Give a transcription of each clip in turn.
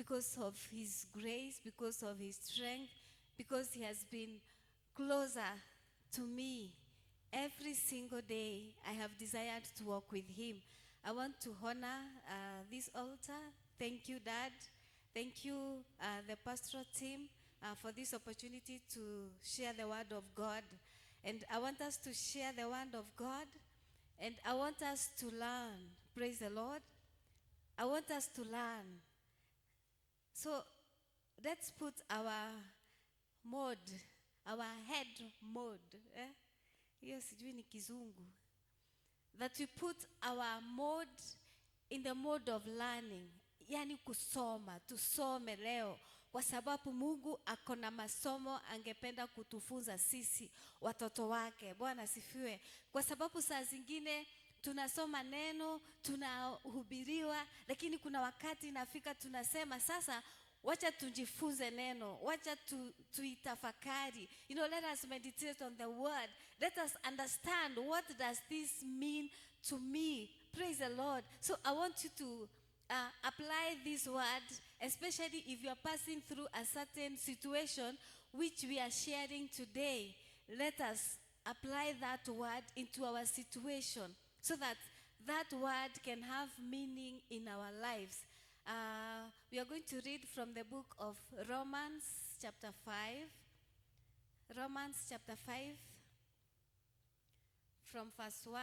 because of his grace, because of his strength, because he has been closer to me. Every single day I have desired to walk with him. I want to honor this altar. Thank you, Dad. Thank you, the pastoral team, for this opportunity to share the word of God. And I want us to share the word of God, and I want us to learn. Praise the Lord. I want us to learn. So let's put our mode, our head mode. Hiyo sijui ni kizungu. That we put our mode in the mode of learning. Yani kusoma, tusome leo. Kwa sababu Mungu akona masomo angependa kutufunza sisi watoto wake. Bwana asifiwe. Kwa sababu saa zingine tunasoma neno, tunahubiriwa, lakini kuna wakati inafika tunasema sasa wacha tujifunze neno, wacha tuitafakari. Let us meditate on the word. Let us understand, what does this mean to me? Praise the Lord. So I want you to apply this word, especially if you are passing through a certain situation which we are sharing today. Let us apply that word into our situation so that that word can have meaning in our lives. We are going to read from the book of Romans chapter 5. Romans chapter 5 from verse 1.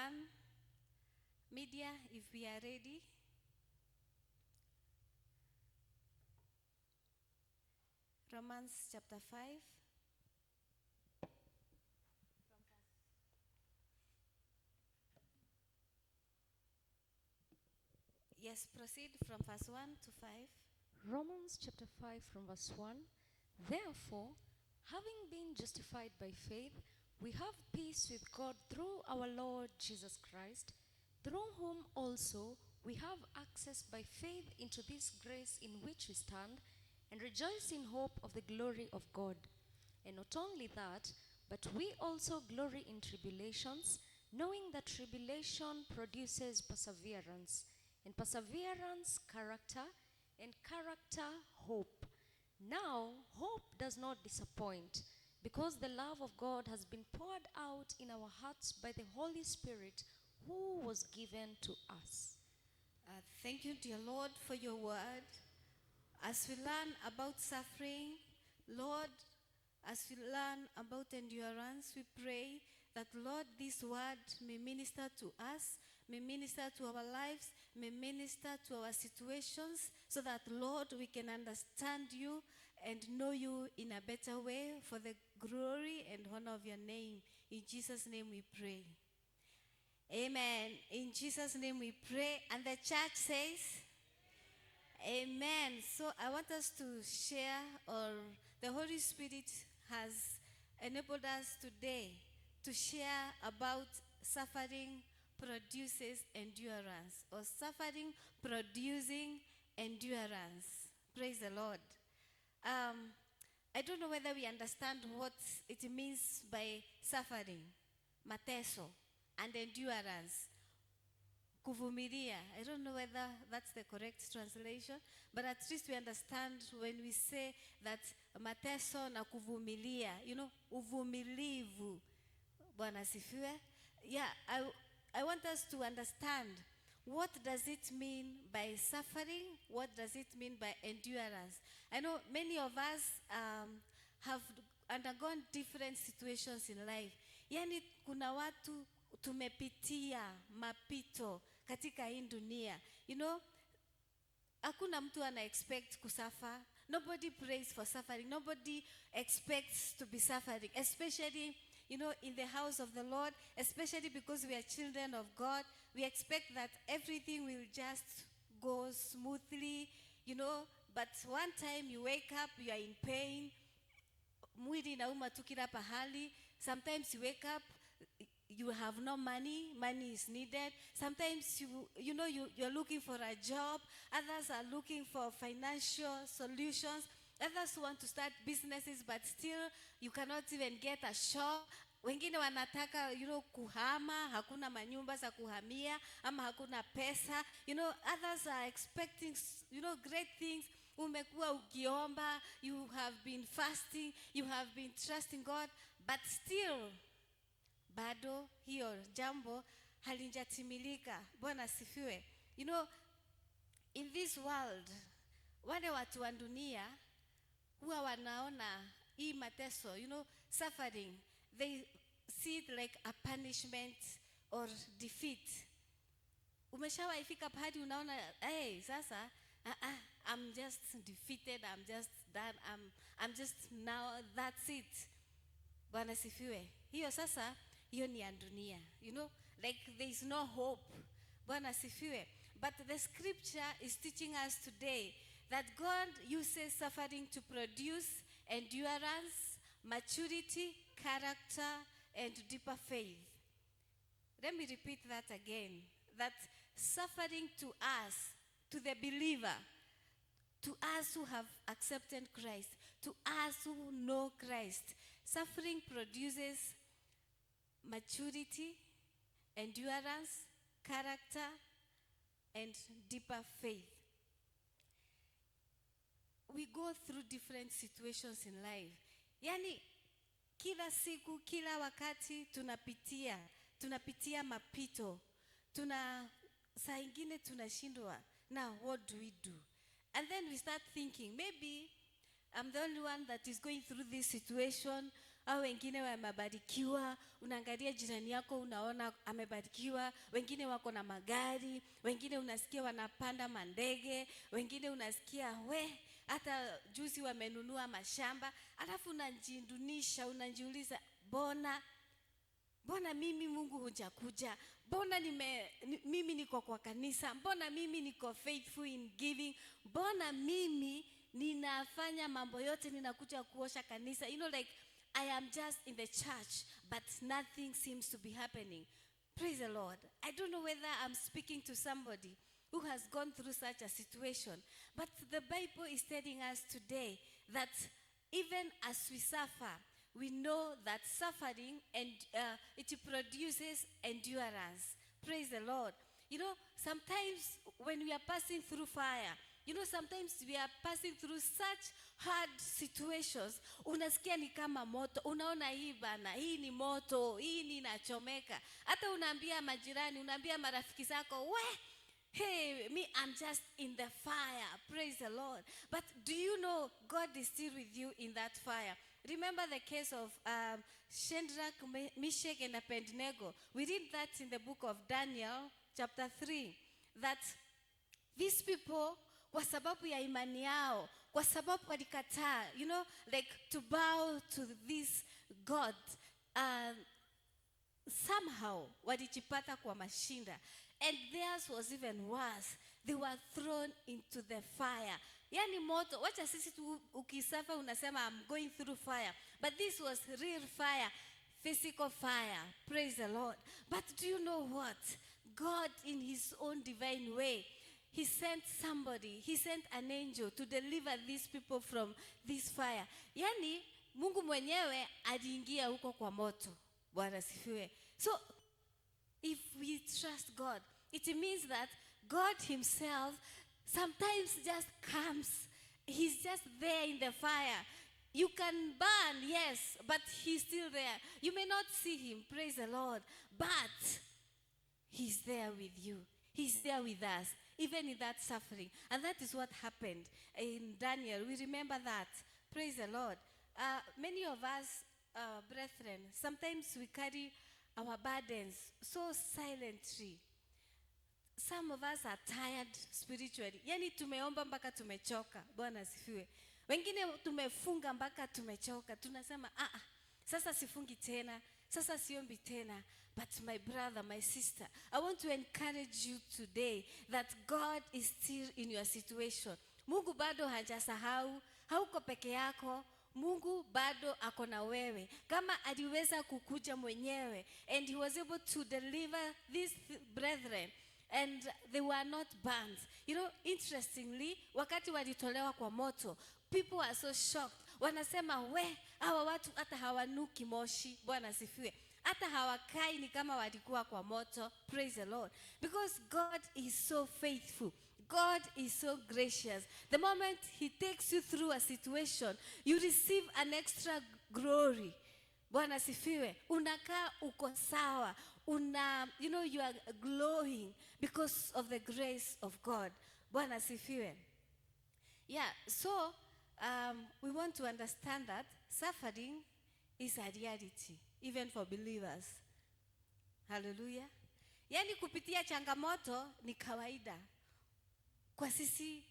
Media, if we are ready. Romans chapter 5. Yes, proceed from verse 1 to 5. Romans chapter 5 from verse 1. Therefore, having been justified by faith, we have peace with God through our Lord Jesus Christ, through whom also we have access by faith into this grace in which we stand, and rejoice in hope of the glory of God. And not only that, but we also glory in tribulations, knowing that tribulation produces perseverance, and perseverance character, and character hope. Now, hope does not disappoint, because the love of God has been poured out in our hearts by the Holy Spirit who was given to us. Thank you, dear Lord, for your word. As we learn about suffering, Lord, as we learn about endurance, we pray that, Lord, this word may minister to us, may minister to our lives, may minister to our situations, so that, Lord, we can understand you and know you in a better way for the glory and honor of your name. In Jesus' name we pray. Amen. In Jesus' name we pray. And the church says, Amen. So I want us to share, or the Holy Spirit has enabled us today to share about suffering produces endurance, or suffering producing endurance. Praise the Lord. I don't know whether we understand what it means by suffering, mateso, and endurance. Kuvumilia. I don't know whether that's the correct translation, but at least we understand when we say that mateso na kuvumilia, uvumilivu. Bwana sifiwe. Yeah, I want us to understand, what does it mean by suffering? What does it mean by endurance? I know many of us have undergone different situations in life. Yani kuna watu tumepitia mapito katika hii dunia. Hakuna mtu ana expect kusuffer. Nobody prays for suffering. Nobody expects to be suffering, especially in the house of the Lord, especially because we are children of God. We expect that everything will just go smoothly, but one time you wake up, you are in pain, mwili inauma tu kila pahali. Sometimes you wake up, you have no money is needed. Sometimes you're looking for a job, others are looking for financial solutions, others want to start businesses, but still you cannot even get a shop. Wengine wanataka kuhama, hakuna manyumba za kuhamia, ama hakuna pesa. Others are expecting great things, umekuwa ukiomba, you have been fasting, you have been trusting God, but still bado hiyo jambo halijatimilika. Bwana asifiwe. You know, in this world, wale watu wa dunia huwa wanaona hii mateso, you know, suffering, they see it like a punishment or defeat. Umeshawaifika pahali unaona, hey, sasa I'm just defeated, I'm just done, I'm just now, that's it. Bwana sifiwe. Hiyo sasa, hiyo ni ya dunia. You know, like there is no hope. Bwana sifiwe. But the scripture is teaching us today that God uses suffering to produce endurance, maturity, character, and deeper faith. Let me repeat that again. That suffering to us, to the believer, to us who have accepted Christ, to us who know Christ, suffering produces maturity, endurance, character, and deeper faith. We go through different situations in life. Yani, kila siku, kila wakati tunapitia mapito. Saa ingine tunashindwa. Now, what do we do? And then we start thinking, maybe I'm the only one that is going through this situation. Au wengine wamebarikiwa, unaangalia jirani yako unaona amebarikiwa, wengine wako na magari, wengine unasikia wanapanda mandege, wengine unasikia hata juzi wamenunua mashamba, alafu unajindunisha, unajiuliza, mbona mimi Mungu hujakuja? Mbona mimi niko kwa kanisa? Mbona mimi niko faithful in giving? Mbona mimi ninafanya mambo yote, ninakuja kuosha kanisa? You know, like I am just in the church, but nothing seems to be happening. Praise the Lord. I don't know whether I'm speaking to somebody who has gone through such a situation, but the Bible is telling us today that even as we suffer, we know that suffering and it produces endurance. Praise the Lord. You know, sometimes when we are passing through fire, you know, sometimes we are passing through such hard situations. Unasikia ni kama moto. Unaona hii bana, hii ni moto, hii ni nachomeka. Hata unaambia majirani, unaambia marafiki zako, hey, me, I'm just in the fire. Praise the Lord. But do you know God is still with you in that fire? Remember the case of Shadrach, Meshach, and Abednego. We read that in the book of Daniel, chapter 3, that these people, kwa sababu ya imani yao, kwa sababu walikataa, you know, like to bow to this God, somehow walijipata kwa mashinda. And theirs was even worse. They were thrown into the fire. Yani moto, wacha sisi ukisafa unasema I'm going through fire. But this was real fire, physical fire. Praise the Lord. But do you know what? God in his own divine way, he sent somebody, he sent an angel to deliver these people from this fire. Yani, Mungu mwenyewe aliingia huko kwa moto. Bwana sifiwe. So, if we trust God, it means that God himself sometimes just comes. He's just there in the fire. You can burn, yes, but he's still there. You may not see him, praise the Lord, but he's there with you. He's there with us, even in that suffering. And that is what happened in Daniel. We remember that. Praise the Lord. Many of us, brethren, sometimes we carry our burdens so silently. Some of us are tired spiritually. Yani tumeomba mpaka tumechoka. Bwana asifiwe. Wengine tumefunga mpaka tumechoka. Tunasema, sasa sifungi tena. Sasa siombi tena. But my brother, my sister, I want to encourage you today that God is still in your situation. Mungu bado hajasahau. Hauko peke yako. Mungu bado ako na wewe. Kama aliweza kukuja mwenyewe, and he was able to deliver these brethren, and they were not burned. You know, interestingly, wakati walitolewa kwa moto, people are so shocked. Wanasema, hawa watu hata hawanuki moshi. Bwana asifiwe. Hata hawakai ni kama walikuwa kwa moto. Praise the Lord. Because God is so faithful. God is so gracious. The moment he takes you through a situation, you receive an extra glory. Bwana sifiwe. Unakaa uko sawa. You are glowing because of the grace of God. Bwana sifiwe. Yeah, so we want to understand that suffering is a reality, even for believers. Hallelujah. Yani kupitia changamoto ni kawaida kwa sisi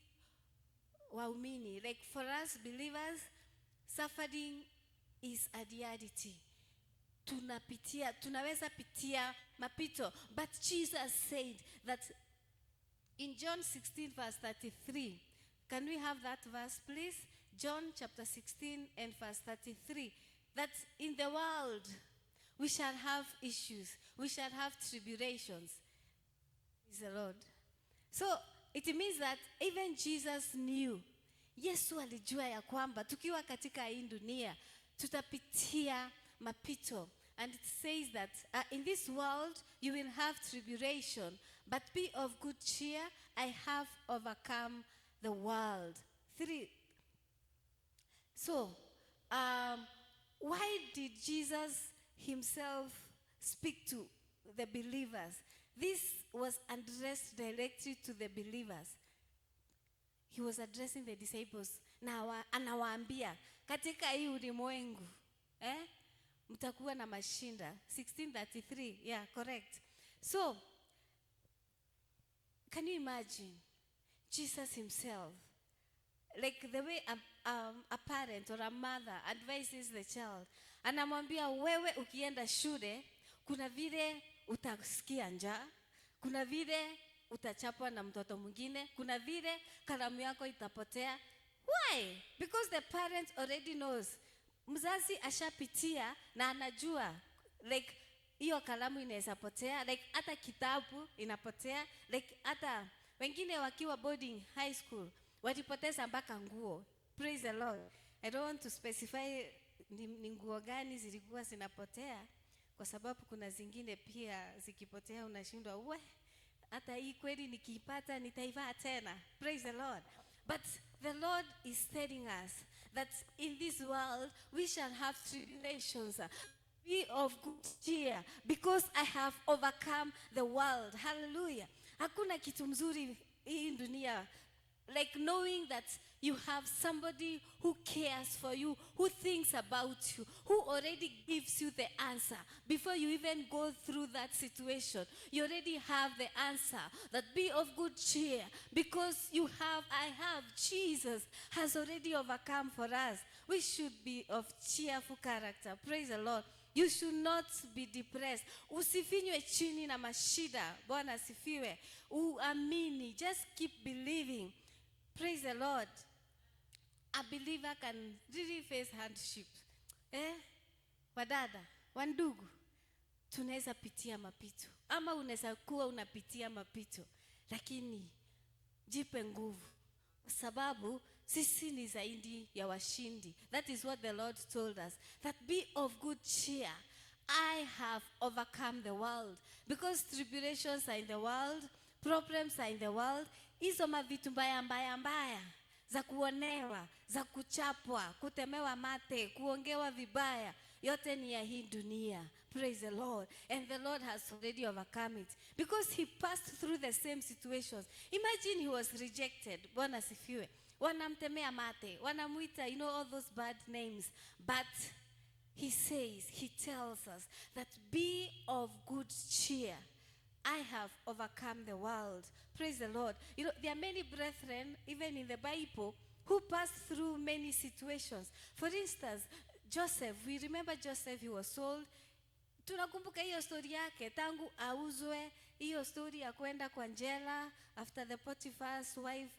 waumini. Like for us believers, suffering is a reality. Tunaweza pitia mapito. But Jesus said that in John 16 verse 33. Can we have that verse, please? John chapter 16 and verse 33. That in the world we shall have issues. We shall have tribulations. Praise the Lord. So it means that even Jesus knew. Yesu alijua ya kwamba tukiwa katika hii dunia tutapitia mapito. And it says that in this world you will have tribulation, but be of good cheer. I have overcome the world. 3. So, why did Jesus himself speak to the believers? This was addressed directly to the believers. He was addressing the disciples. Na anawaambia katika hii ulimwengu, mtakuwa na mashinda. 16:33. Yeah, correct. So, can you imagine Jesus himself, like the way a parent or a mother advises the child, anamwambia wewe ukienda shule, kuna vile utasikia njaa, kuna vile utachapwa na mtoto mwingine, kuna vile kalamu yako itapotea. Why? Because the parent already knows. Mzazi ashapitia na anajua like hiyo kalamu inaweza potea, like hata kitabu inapotea, like hata wengine wakiwa boarding high school walipoteza mpaka nguo. Praise the Lord. I don't want to specify ni nguo gani zilikuwa zinapotea, kwa sababu kuna zingine pia zikipotea unashindwa hata hii kweli nikiipata nitaivaa tena. Praise the Lord. But the Lord is telling us that in this world we shall have tribulations. Be of good cheer because I have overcome the world. Hallelujah. Hakuna kitu mzuri hii dunia like knowing that you have somebody who cares for you, who thinks about you, who already gives you the answer. Before you even go through that situation, you already have the answer. That be of good cheer because I have, Jesus has already overcome for us. We should be of cheerful character. Praise the Lord. You should not be depressed. Usifinywe chini na mashida. Bwana asifiwe. Uamini. Just keep believing. Praise the Lord. A believer can really face hardships. Wadada, wandugu, tunaweza pitia mapito. Ama unaweza kuwa unapitia mapito. Lakini jipe nguvu. Sababu sisi ni zaidi ya washindi. That is what the Lord told us. That be of good cheer. I have overcome the world. Because tribulations are in the world, problems are in the world. Hizo mavitu mbaya za kuonewa, za kuchapwa, kutemewa mate, kuongewa vibaya, yote ni ya hii dunia. Praise the Lord. And the Lord has already overcome it. Because he passed through the same situations. Imagine he was rejected. Bwana sifiwe. Wanamtemea mate, wanamuita, all those bad names. But he tells us that be of good cheer. I have overcome the world. Praise the Lord. There are many brethren, even in the Bible, who passed through many situations. For instance, Joseph, we remember Joseph, he was sold. Tunakumbuka hiyo story yake, tangu auzwe, hiyo story ya kwenda kwa jela, after the Potiphar's wife,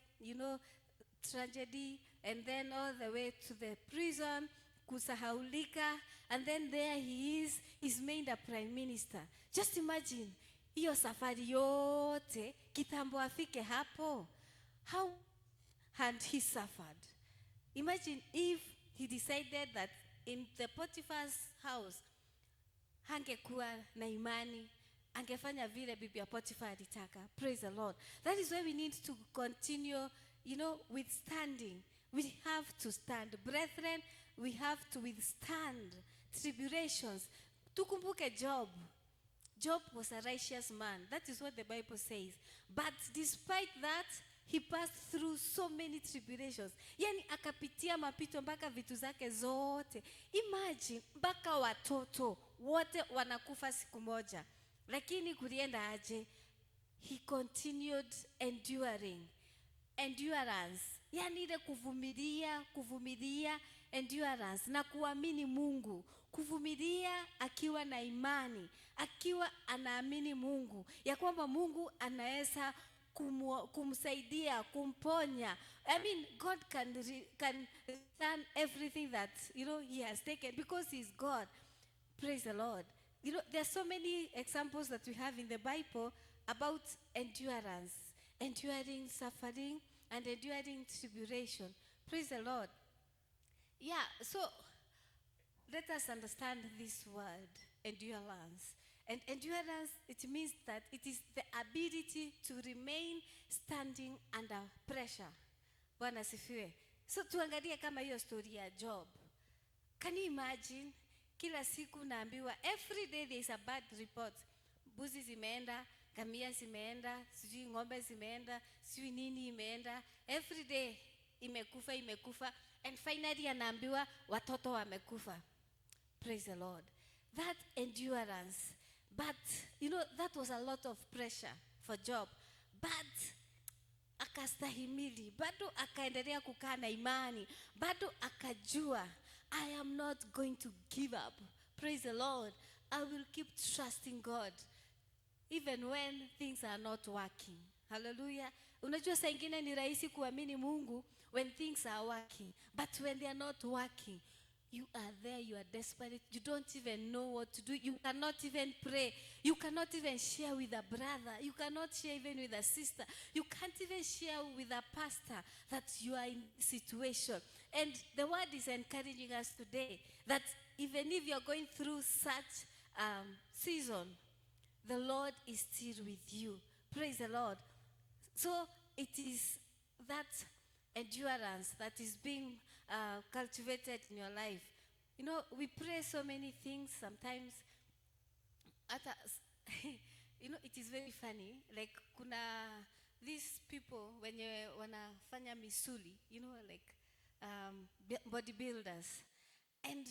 tragedy, and then all the way to the prison, kusahaulika, and then there he is, he's made a prime minister. Just imagine, hiyo safari yote, kitambo afike hapo. How had he suffered? Imagine if he decided that in the Potiphar's house, hangekuwa na imani, angefanya vile bibi ya Potiphar alitaka. Praise the Lord. That is why we need to continue, withstanding. We have to stand. Brethren, we have to withstand tribulations. Tukumbuke Job. Job was a righteous man. That is what the Bible says. But despite that, he passed through so many tribulations. Yani akapitia mapito mpaka vitu zake zote. Imagine, mpaka watoto wote wanakufa siku moja. Lakini kulienda aje? He continued enduring. Endurance. Yani ile kuvumilia, endurance. Na kuamini Mungu. Kuvumilia akiwa na imani. Akiwa anaamini Mungu. Ya kwamba Mungu anaweza kumsaidia, kumponya. I mean, God can turn everything that, he has taken because he's God. Praise the Lord. There are so many examples that we have in the Bible about endurance, enduring suffering, and enduring tribulation. Praise the Lord. Yeah, so let us understand this word, endurance. And endurance, it means that it is the ability to remain standing under pressure. Bwana sifiwe. So tuangalie kama hiyo story ya Job. Can you imagine? Kila siku naambiwa, every day there is a bad report. Mbuzi zimeenda, ngamia zimeenda, sijui ng'ombe zimeenda, sijui nini imeenda. Every day imekufa. And finally anaambiwa watoto wamekufa. Praise the Lord. That endurance. But, that was a lot of pressure for Job. But, akastahimili. Bado akaendelea kukaa na imani. Bado akajua, I am not going to give up. Praise the Lord. I will keep trusting God. Even when things are not working. Hallelujah. Unajua saa ingine ni rahisi kuamini Mungu when things are working. But when they are not working, you are there, you are desperate. You don't even know what to do. You cannot even pray. You cannot even share with a brother. You cannot share even with a sister. You can't even share with a pastor that you are in this situation. And the word is encouraging us today that even if you're going through such season, the Lord is still with you. Praise the Lord. So it is that endurance that is being cultivated in your life. We pray so many things sometimes. It is very funny. Like, kuna these people when you wanafanya misuli, like bodybuilders. And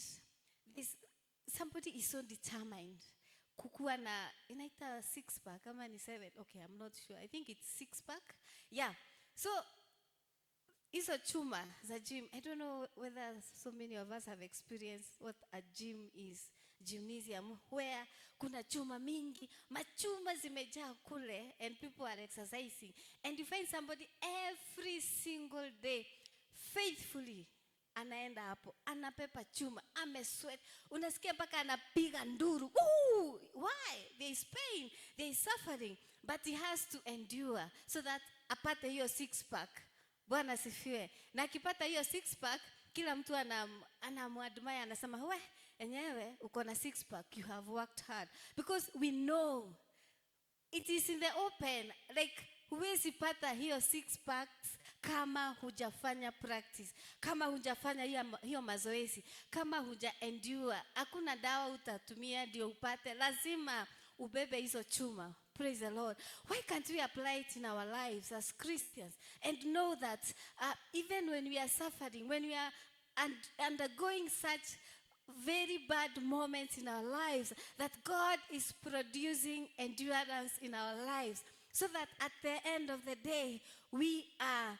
somebody is so determined. Kukuwa na, inaita 6-pack, kama ni 7. Okay, I'm not sure. I think it's 6-pack. Yeah. So, hizo chuma za gym. I don't know whether so many of us have experienced what a gym is. Gymnasium where kuna chuma mingi, machuma zimejaa kule, and people are exercising. And you find somebody every single day faithfully anaenda hapo, anapepa chuma, amesweat. Unasikia mpaka anapiga nduru. Ooh, why? There is pain, there is suffering, but he has to endure so that apate hiyo 6-pack. Bwana sifiwe. Na akipata hiyo 6-pack, kila mtu anamuadmire, anasema, "We, enyewe uko na 6-pack, you have worked hard." Because we know it is in the open. Like, huwezi pata hiyo 6-packs kama hujafanya practice, kama hujafanya hiyo mazoezi, kama huja endure. Hakuna dawa utatumia ndio upate. Lazima ubebe hizo chuma. Praise the Lord. Why can't we apply it in our lives as Christians and know that even when we are suffering, when we are undergoing such very bad moments in our lives, that God is producing endurance in our lives, so that at the end of the day, we are,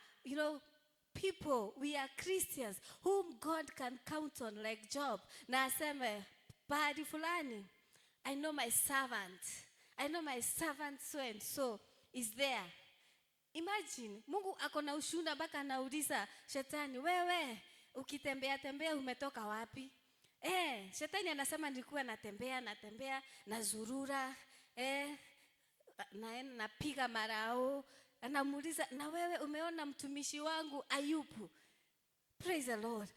people, we are Christians whom God can count on, like Job. Na aseme, pahali fulani, I know my servant so and so is there. Imagine, Mungu akona ushuhuda mpaka anauliza shetani, wewe ukitembea umetoka wapi? Shetani anasema nilikuwa natembea nazurura, napiga marao. Anamuuliza, na wewe umeona mtumishi wangu Ayubu? Praise the Lord.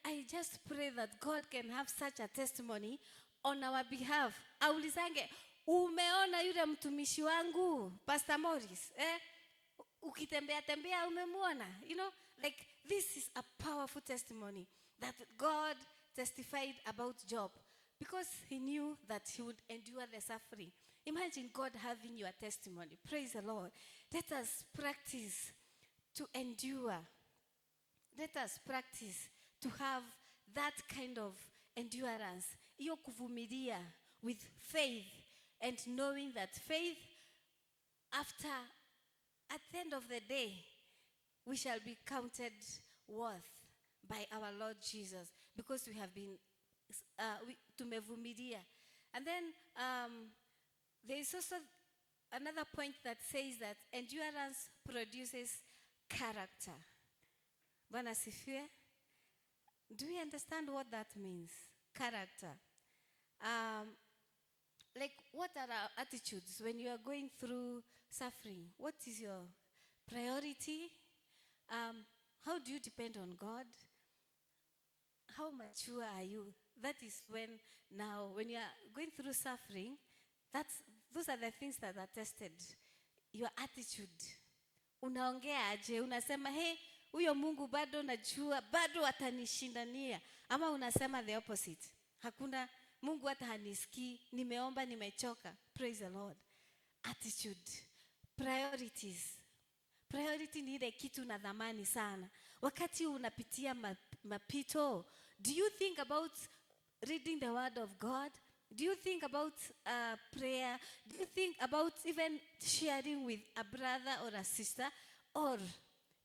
I just pray that God can have such a testimony on our behalf. Aulizange, umeona yule mtumishi wangu Pastor Morris, ukitembea tembea umemwona, like this is a powerful testimony that God testified about Job because he knew that he would endure the suffering. Imagine God having your testimony. Praise the Lord. Let us practice to endure. Let us practice to have that kind of endurance. Iyo kuvumilia with faith and knowing that faith, at the end of the day, we shall be counted worth by our Lord Jesus because we have been tumevumilia. And then there is also another point that says that endurance produces character. Bwana asifiwe. Do you understand what that means? Character. Like, what are our attitudes when you are going through suffering? What is your priority? How do you depend on God? How mature are you? That is when you are going through suffering, those are the things that are tested. Your attitude. Unaongea aje? Unasema, hey, huyo Mungu bado najua, bado atanishindania. Ama unasema the opposite. Hakuna, Mungu hata hanisikii, nimeomba, nimechoka. Praise the Lord. Attitude. Priorities. Priority ni ile kitu na dhamani sana. Wakati unapitia mapito, do you think about reading the word of God? Do you think about prayer? Do you think about even sharing with a brother or a sister? Or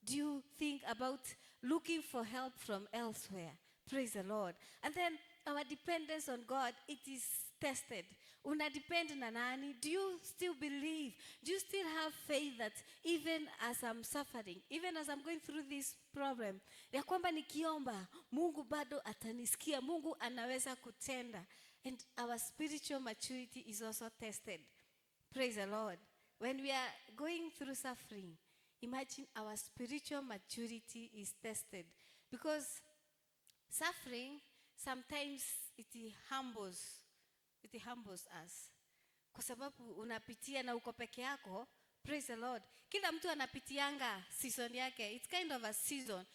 do you think about looking for help from elsewhere? Praise the Lord. And then our dependence on God, it is tested. Una depend na nani? Do you still believe? Do you still have faith that even as I'm suffering, even as I'm going through this problem, ya kwamba nikiomba, Mungu bado atanisikia, Mungu anaweza kutenda. And our spiritual maturity is also tested. Praise the Lord. When we are going through suffering, imagine our spiritual maturity is tested. Because suffering, sometimes it humbles us. Kwa sababu unapitia na uko peke yako, praise the Lord. Kila mtu anapitianga season yake. It's kind of a season.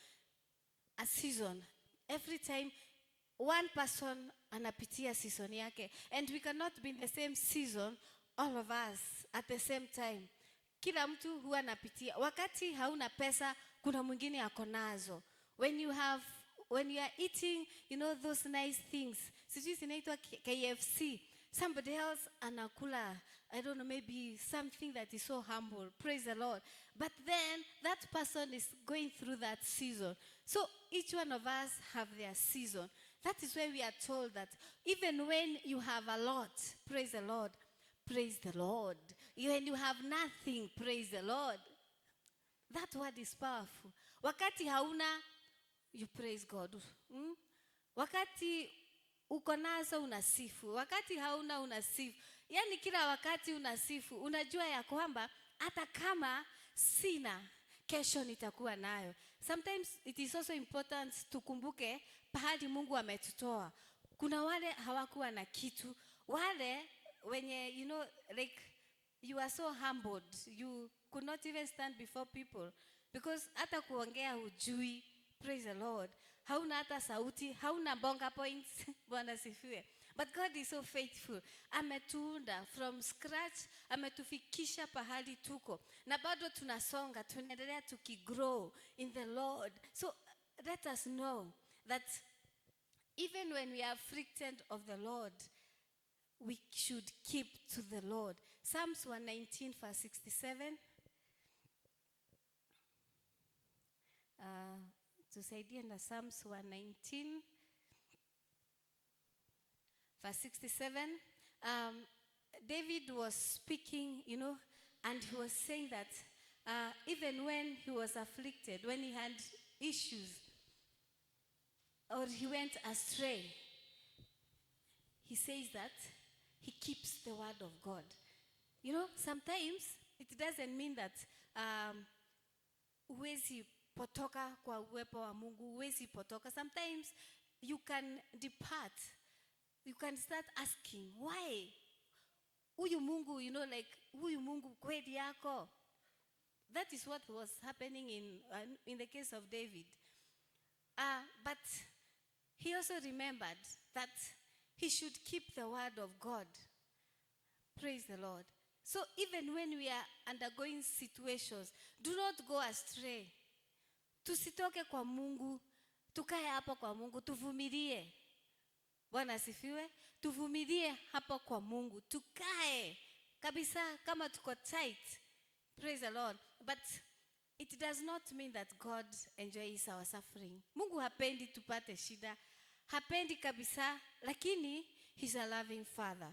Every time one person anapitia season yake. And we cannot be in the same season, all of us, at the same time. Kila mtu huwa anapitia. Wakati hauna pesa, kuna mwingine ako nazo. When you are eating, those nice things. Sijui zinaitwa KFC. Somebody else anakula, I don't know, maybe something that is so humble. Praise the Lord. But then that person is going through that season. So each one of us have their season. That is why we are told that even when you have a lot, praise the Lord. Praise the Lord. When you have nothing, praise the Lord. That word is powerful. Wakati hauna, you praise God. Wakati uko nazo unasifu. Wakati hauna unasifu. Yani kila wakati unasifu. Unajua ya kwamba hata kama sina, kesho nitakuwa nayo. Sometimes it is also important tukumbuke pahali Mungu ametutoa. Kuna wale hawakuwa na kitu. Wale wenye like you are so humbled, you could not even stand before people because hata kuongea hujui. Praise the Lord. Hauna hata sauti, hauna bonga points. Bwana sifiwe. But God is so faithful. Ametuunda from scratch, ametufikisha pahali tuko. Na bado tunasonga, tunaendelea tukigrow in the Lord. So let us know that even when we are afflicted of the Lord, we should keep to the Lord. Psalms 119 verse 67. Tusaidie na Psalms 119 verse 67. David was speaking, and he was saying that even when he was afflicted, when he had issues, or he went astray, he says that he keeps the word of God. Sometimes it doesn't mean that huwezi potoka kwa uwepo wa Mungu, huwezi potoka. Sometimes you can depart. You can start asking, why? huyu Mungu, like huyu Mungu kweli yako. That is what was happening in the case of David. But he also remembered that he should keep the word of God. Praise the Lord. So even when we are undergoing situations, do not go astray. Tusitoke kwa Mungu, tukae hapo kwa Mungu, tuvumilie. Bwana asifiwe. Tuvumilie hapo kwa Mungu, tukae kabisa kama tuko tight. Praise the Lord. But it does not mean that God enjoys our suffering. Mungu hapendi tupate shida. Hapendi kabisa, lakini he's a loving father.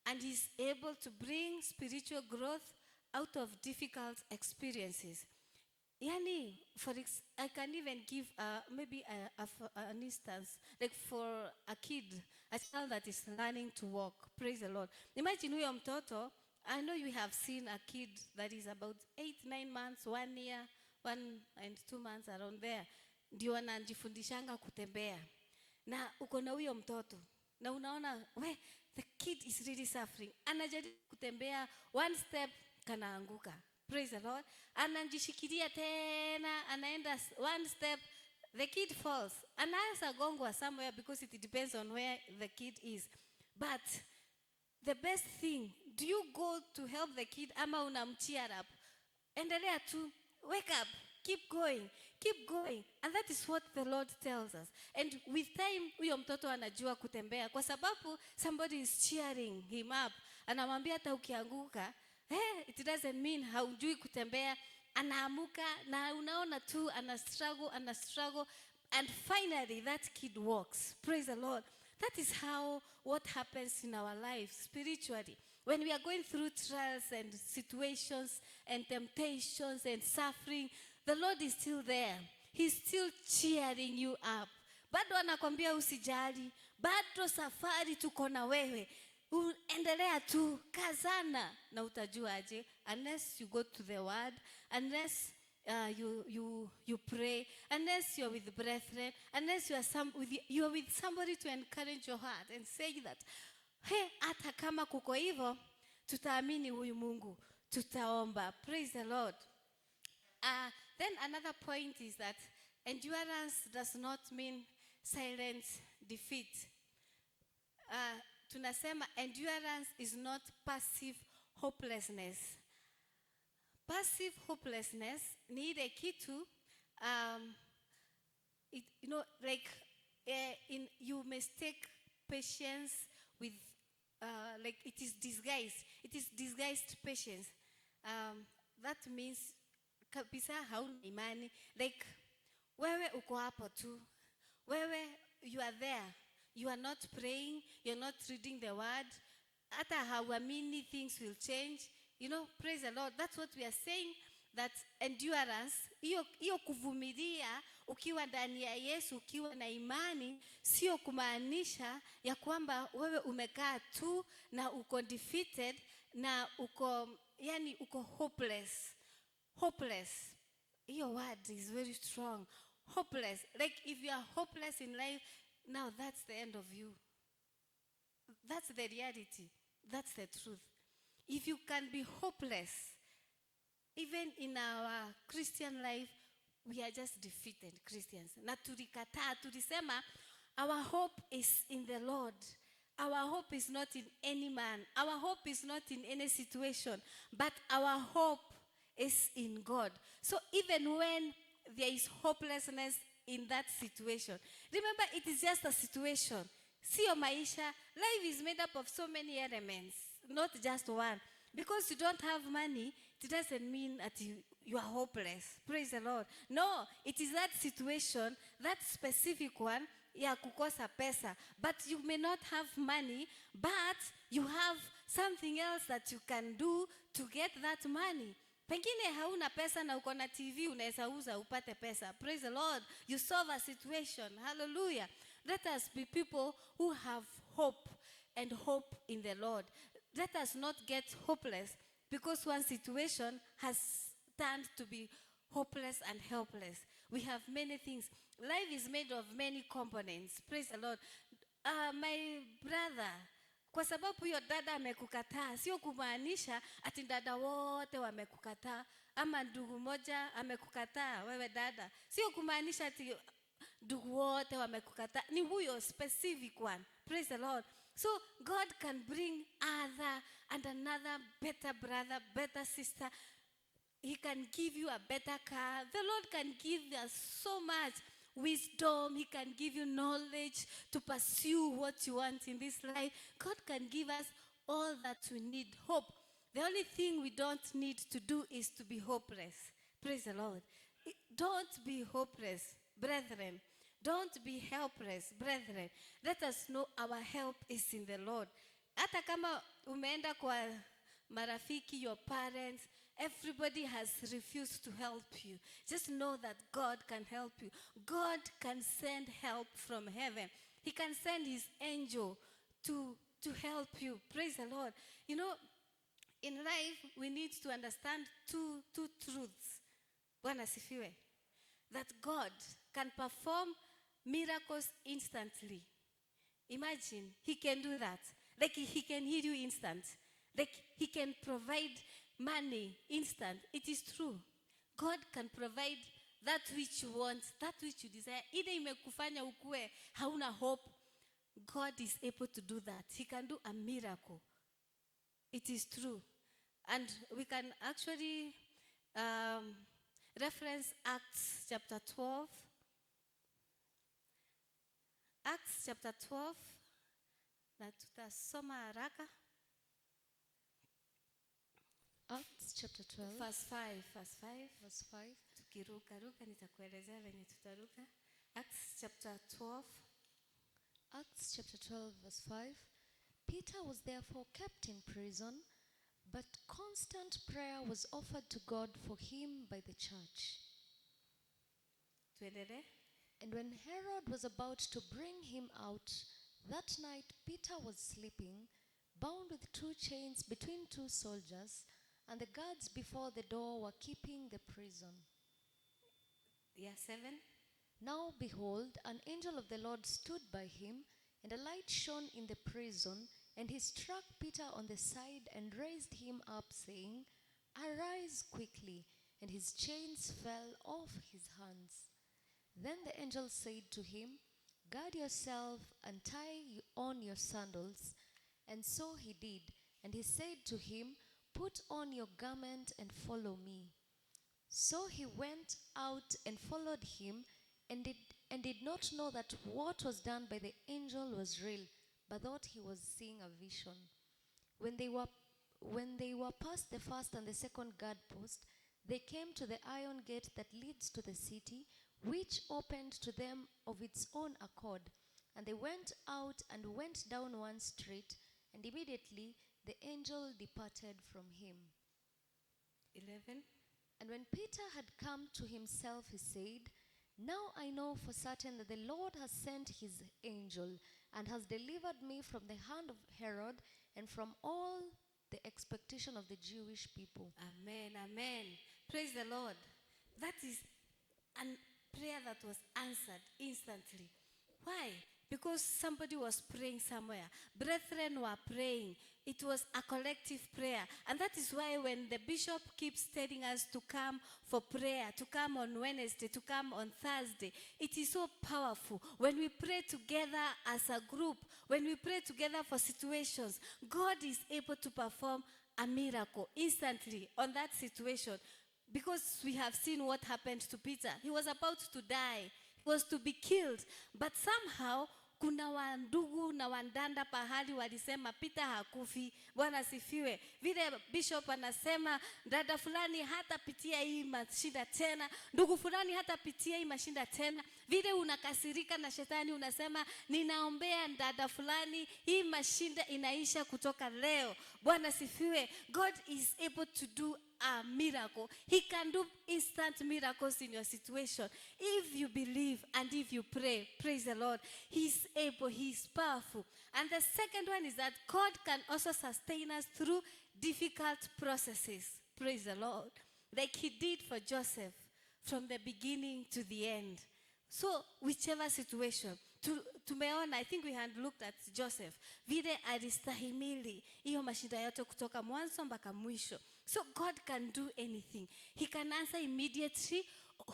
And he's able to bring spiritual growth out of difficult experiences. Yani, I can even give maybe an instance, like for a kid, a child that is learning to walk. Praise the Lord. Imagine huyo mtoto. I know you have seen a kid that is about 8, 9 months, 1 year, 1 and 2 months around there. Ndio anajifundishanga kutembea. Na uko na huyo mtoto. Na unaona, the kid is really suffering. Anajaribu kutembea, 1 step kanaanguka. Praise the Lord. Anajishikilia tena, anaenda 1 step, the kid falls. Anaanza gongwa somewhere because it depends on where the kid is. But the best thing, do you go to help the kid ama unamcheer up? Endelea tu, wake up, keep going, keep going. And that is what the Lord tells us. And with time, huyo mtoto anajua kutembea kwa sababu somebody is cheering him up. Anamwambia hata ukianguka, it doesn't mean haujui kutembea. Anaamuka na unaona tu ana struggle and finally that kid walks. Praise the Lord. That is what happens in our lives spiritually. When we are going through trials and situations and temptations and suffering, the Lord is still there. He's still cheering you up. Bado anakwambia usijali. Bado safari tuko na wewe. Endelea tu, kazana na utajua aje. Unless you go to the word, unless you pray, unless you're with brethren, unless you are with somebody to encourage your heart and say that, hata kama kuko hivyo, tutaamini huyu Mungu, tutaomba. Praise the Lord. Then another point is that endurance does not mean silent defeat. Tunasema endurance is not passive hopelessness. Passive hopelessness ni ile kitu, you mistake patience with, like it is disguised. It is disguised patience. That means kabisa hauna imani. Like wewe uko hapo tu. Wewe, you are there. You are not praying. You're not reading the word. Hata hauamini things will change. Praise the Lord. That's what we are saying, that endurance, hiyo kuvumilia ukiwa ndani ya Yesu, ukiwa na imani, sio kumaanisha ya kwamba wewe umekaa tu na uko defeated na uko hopeless. Hopeless. Your word is very strong. Hopeless. Like if you are hopeless in life, now that's the end of you. That's the reality. That's the truth. If you can be hopeless, even in our Christian life, we are just defeated Christians. Na tulikataa, tulisema, our hope is in the Lord. Our hope is not in any man. Our hope is not in any situation. But our hope is in God. So even when there is hopelessness in that situation, remember it is just a situation. Sio maisha. Life is made up of so many elements, not just one. Because you don't have money, it doesn't mean that you are hopeless. Praise the Lord. No, it is that situation, that specific one, ya kukosa pesa. But you may not have money, but you have something else that you can do to get that money. Pengine hauna pesa na uko na TV, unaweza uza upate pesa. Praise the Lord. You solve a situation. Hallelujah. Let us be people who have hope and hope in the Lord. Let us not get hopeless because one situation has turned to be hopeless and helpless. We have many things. Life is made of many components. Praise the Lord. My brother, Kwa sababu huyo dada amekukataa, sio kumaanisha ati dada wote wamekukataa, ama ndugu moja amekukataa wewe dada. Sio kumaanisha ati ndugu wote wamekukataa, ni huyo specific one. Praise the Lord. So God can bring other and another better brother, better sister. He can give you a better car. The Lord can give us so much wisdom. He can give you knowledge to pursue what you want in this life. God can give us all that we need. Hope. The only thing we don't need to do is to be hopeless. Praise the Lord. Don't be hopeless, brethren. Don't be helpless, brethren. Let us know our help is in the Lord. Hata kama umeenda kwa marafiki, your parents, everybody has refused to help you. Just know that God can help you. God can send help from heaven. He can send his angel to help you. Praise the Lord. You know, in life, we need to understand two truths. Bwana sifiwe. That God can perform miracles instantly. Imagine, he can do that. Like he can heal you instant. Like he can provide money instant. It is true. God can provide that which you want, that which you desire. Ile imekufanya ukue hauna hope. God is able to do that. He can do a miracle. It is true. And we can actually reference Acts chapter 12. Acts chapter 12. Na tutasoma haraka. Acts chapter 12. Verse 5. Verse 5. Verse 5. Tukiruka nitakuelezea venye tutaruka. Acts chapter 12. Acts chapter 12 verse 5. Peter was therefore kept in prison, but constant prayer was offered to God for him by the church. Tuendelee. And when Herod was about to bring him out, that night Peter was sleeping, bound with 2 chains between 2 soldiers, and the guards before the door were keeping the prison. Yeah, 7. Now behold, an angel of the Lord stood by him, and a light shone in the prison, and he struck Peter on the side and raised him up, saying, Arise quickly. And his chains fell off his hands. Then the angel said to him, Guard yourself and tie on your sandals. And so he did. And he said to him, Put on your garment and follow me. So he went out and followed him, and did not know that what was done by the angel was real, but thought he was seeing a vision. When they were past the first and the second guard post, they came to the iron gate that leads to the city, which opened to them of its own accord. And they went out and went down one street, and immediately the angel departed from him. 11. And when Peter had come to himself, he said, Now I know for certain that the Lord has sent his angel and has delivered me from the hand of Herod and from all the expectation of the Jewish people. Amen, amen. Praise the Lord. That is a prayer that was answered instantly. Why? Because somebody was praying somewhere. Brethren were praying. It was a collective prayer. And that is why when the bishop keeps telling us to come for prayer, to come on Wednesday, to come on Thursday, it is so powerful. When we pray together as a group, when we pray together for situations, God is able to perform a miracle instantly on that situation. Because we have seen what happened to Peter. He was about to die. He was to be killed. But somehow, kuna wandugu na wandanda pahali walisema Peter hakufi. Bwana sifiwe. Vile bishop anasema dada fulani hatapitia hii mashinda tena. Ndugu fulani hatapitia hii mashinda tena. Vile unakasirika na shetani unasema ninaombea dada fulani hii mashinda inaisha kutoka leo. Bwana sifiwe. God is able to do a miracle. He can do instant miracles in your situation. If you believe and if you pray, praise the Lord. He's able, he's powerful. And the second one is that God can also sustain us through difficult processes. Praise the Lord. Like he did for Joseph from the beginning to the end. So whichever situation, Tumeona, I think we had looked at Joseph, vile alistahimili hiyo mashinda yote kutoka mwanzo mpaka mwisho. So God can do anything. He can answer immediately,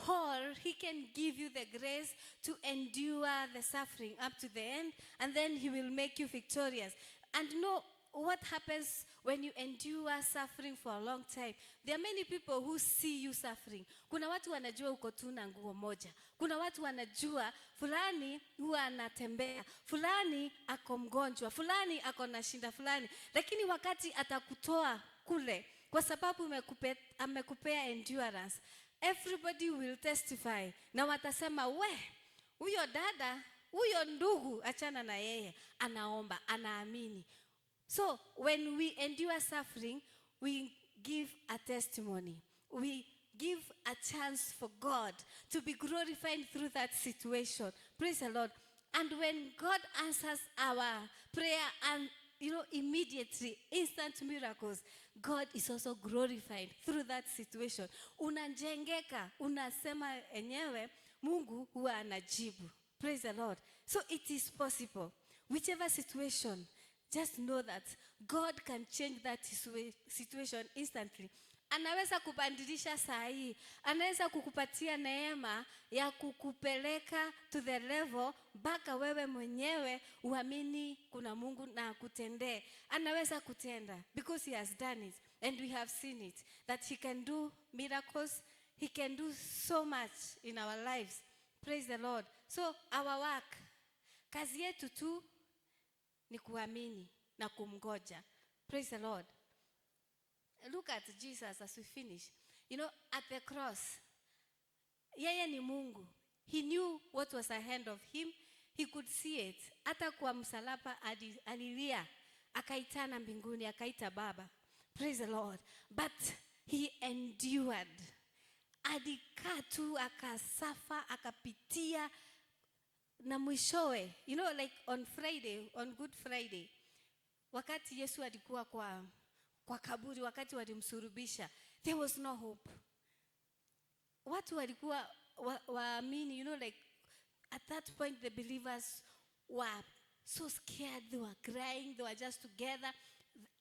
or he can give you the grace to endure the suffering up to the end, and then he will make you victorious. And know what happens when you endure suffering for a long time. There are many people who see you suffering. Kuna watu wanajua uko tu na nguo moja. Kuna watu wanajua fulani huwa anatembea, fulani ako mgonjwa, fulani ako na shinda fulani. Lakini wakati atakutoa kule, kwa sababu amekupea endurance, everybody will testify. Na watasema, huyo dada, huyo ndugu, achana na yeye, anaomba, anaamini. So when we endure suffering, we give a testimony. We give a chance for God to be glorified through that situation. Praise the Lord. And when God answers our prayer and immediately, instant miracles, God is also glorified through that situation. Unajengeka, unasema enyewe, Mungu huwa anajibu. Praise the Lord. So it is possible. Whichever situation, just know that God can change that situation instantly. Anaweza kubandilisha saa hii. Anaweza kukupatia neema ya kukupeleka to the level mpaka wewe mwenyewe uamini kuna Mungu na akutendee. Anaweza kutenda because he has done it, and we have seen it, that he can do miracles. He can do so much in our lives. Praise the Lord. So our work, kazi yetu tu ni kuamini na kumgoja. Praise the Lord. Look at Jesus as we finish. At the cross, yeye ni Mungu. He knew what was ahead of him. He could see it. Hata kwa msalaba alilia, akaitana mbinguni, akaita Baba. Praise the Lord. But he endured. Alikaa tu, akasafa, akapitia, na mwishowe, like on Good Friday, wakati Yesu alikuwa kwa kaburi, wakati walimsulubisha, there was no hope. Watu walikuwa waamini, like at that point the believers were so scared, they were crying, they were just together.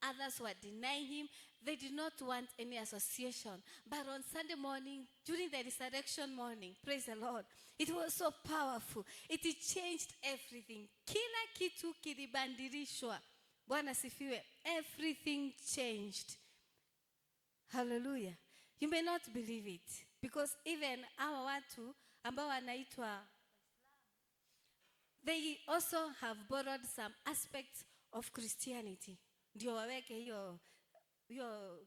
Others were denying him. They did not want any association. But on Sunday morning, during the resurrection morning, praise the Lord, it was so powerful. It changed everything. Kila kitu kilibadilishwa. Bwana sifiwe. Everything changed. Hallelujah. You may not believe it, because even our watu ambao wanaitwa, they also have borrowed some aspects of Christianity. Ndio waweke hiyo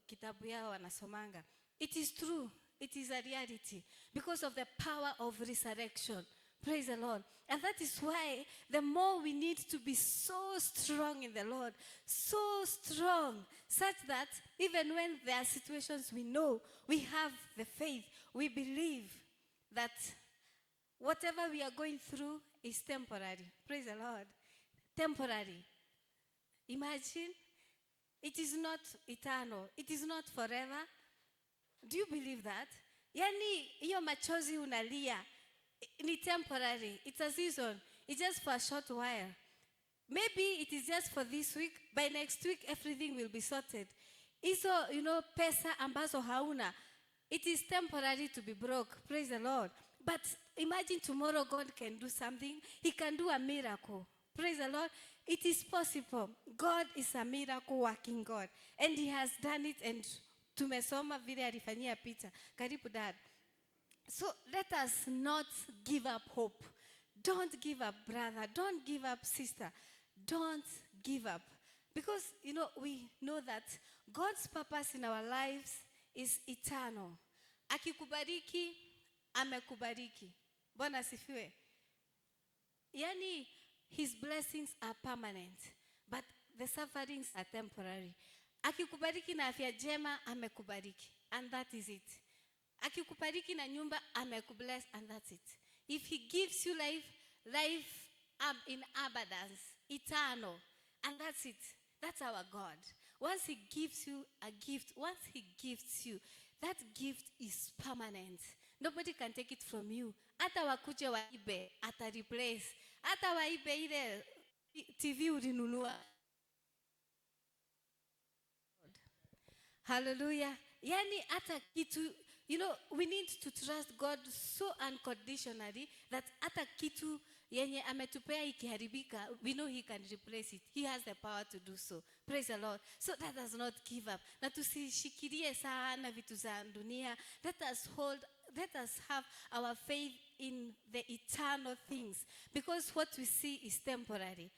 kitabu yao wanasomanga. It is true. It is a reality because of the power of resurrection. Praise the Lord. And that is why the more we need to be so strong in the Lord, so strong, such that even when there are situations we know, we have the faith, we believe that whatever we are going through is temporary. Praise the Lord. Temporary. Imagine, it is not eternal. It is not forever. Do you believe that? Yani, hiyo machozi unalia, ni temporary. It's a season. It's just for a short while. Maybe it is just for this week. By next week, everything will be sorted. Iso, pesa ambazo hauna, it is temporary to be broke. Praise the Lord. But imagine tomorrow God can do something. He can do a miracle. Praise the Lord. It is possible. God is a miracle working God. And he has done it, and tumesoma vile alifanyia Peter. Karibu dad. So let us not give up hope. Don't give up, brother. Don't give up, sister. Don't give up. Because, we know that God's purpose in our lives is eternal. Akikubariki, amekubariki. Bwana sifiwe. Yani, his blessings are permanent, but the sufferings are temporary. Akikubariki na afya njema, amekubariki, and that is it. Akikubariki na nyumba, amekubless, and that's it. If he gives you life in abundance, eternal, and that's it. That's our God. Once he gives you a gift, that gift is permanent. Nobody can take it from you. Hata wakuje waibe, ata replace. Hata waibe ile TV ulinunua. Hallelujah. Yani hata kitu, we need to trust God so unconditionally that hata kitu yenye ametupea ikiharibika, we know he can replace it. He has the power to do so. Praise the Lord. So let us not give up. Na tusishikilie sana vitu za dunia. Let us have our faith in the eternal things, because what we see is temporary.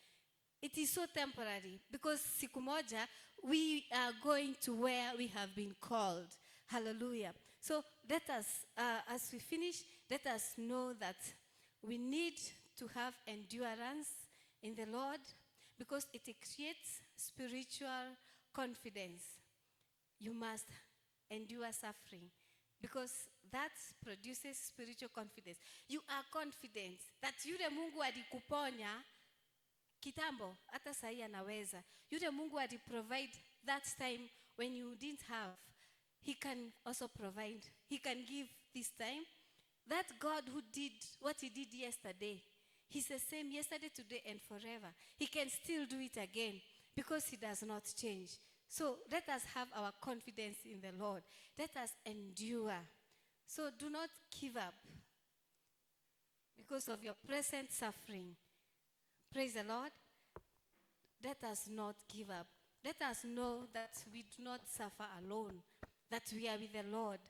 It is so temporary, because siku moja we are going to where we have been called. Hallelujah. So let us, as we finish, let us know that we need to have endurance in the Lord, because it creates spiritual confidence. You must endure suffering, because that produces spiritual confidence. You are confident that yule Mungu alikuponya kitambo, hata sahi anaweza. Yule Mungu aliprovide that time when you didn't have, he can also provide. He can give this time. That God who did what he did yesterday, he's the same yesterday, today, and forever. He can still do it again, because he does not change. So let us have our confidence in the Lord. Let us endure. So do not give up because of your present suffering. Praise the Lord. Let us not give up. Let us know that we do not suffer alone, that we are with the Lord.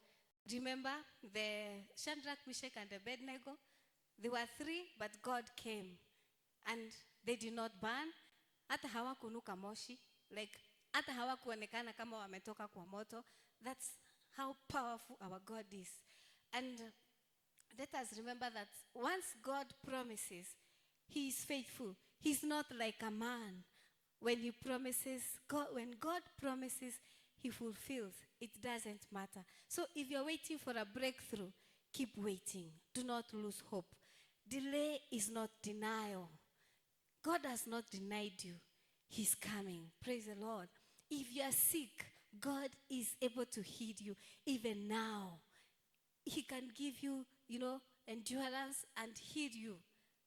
Remember the Shadrach, Meshach, and Abednego? They were three, but God came and they did not burn. Hata hawakunuka moshi, like hata hawakuonekana kama wametoka kwa moto. That's how powerful our God is. And let us remember that once God promises, he is faithful. He's not like a man. When God promises, he fulfills. It doesn't matter. So if you're waiting for a breakthrough, keep waiting. Do not lose hope. Delay is not denial. God has not denied you. He's coming. Praise the Lord. If you are sick, God is able to heal you even now. He can give you, endurance and heal you.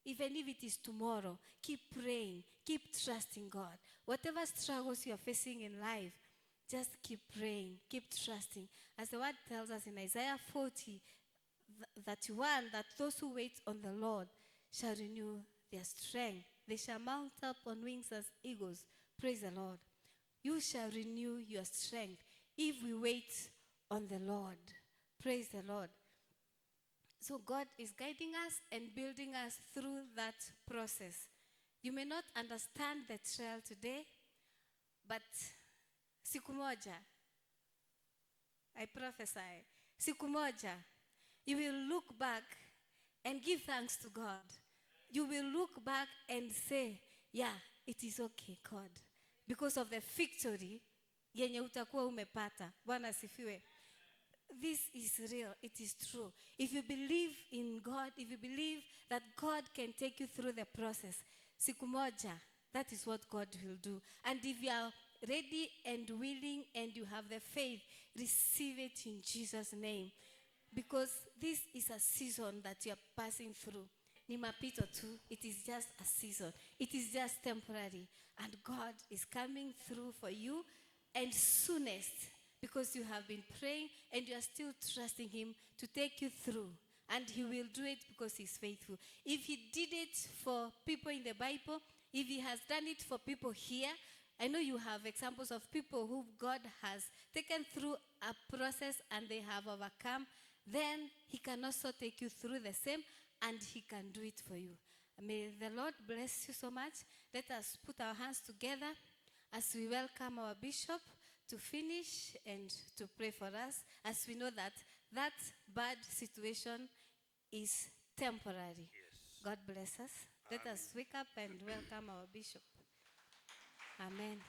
Even if it is tomorrow, keep praying, keep trusting God. Whatever struggles you are facing in life, just keep praying, keep trusting. As the word tells us in Isaiah 40:31, that those who wait on the Lord shall renew their strength. They shall mount up on wings as eagles. Praise the Lord. You shall renew your strength if we wait on the Lord. Praise the Lord. So God is guiding us and building us through that process. You may not understand the trial today, but siku moja, I prophesy, siku moja, you will look back and give thanks to God. You will look back and say, yeah, it is okay, God, because of the victory yenye utakuwa umepata. Bwana asifiwe. This is real. It is true. If you believe in God, if you believe that God can take you through the process, siku moja, that is what God will do. And if you are ready and willing and you have the faith, receive it in Jesus' name. Because this is a season that you are passing through. Ni mapito tu. It is just a season. It is just temporary. And God is coming through for you. And soonest, because you have been praying and you are still trusting him to take you through. And he will do it because he's faithful. If he did it for people in the Bible, if he has done it for people here, I know you have examples of people who God has taken through a process and they have overcome. Then he can also take you through the same, and he can do it for you. May the Lord bless you so much. Let us put our hands together as we welcome our bishop to finish and to pray for us, as we know that that bad situation is temporary. Yes. God bless us. Let us wake up and welcome our bishop. Amen.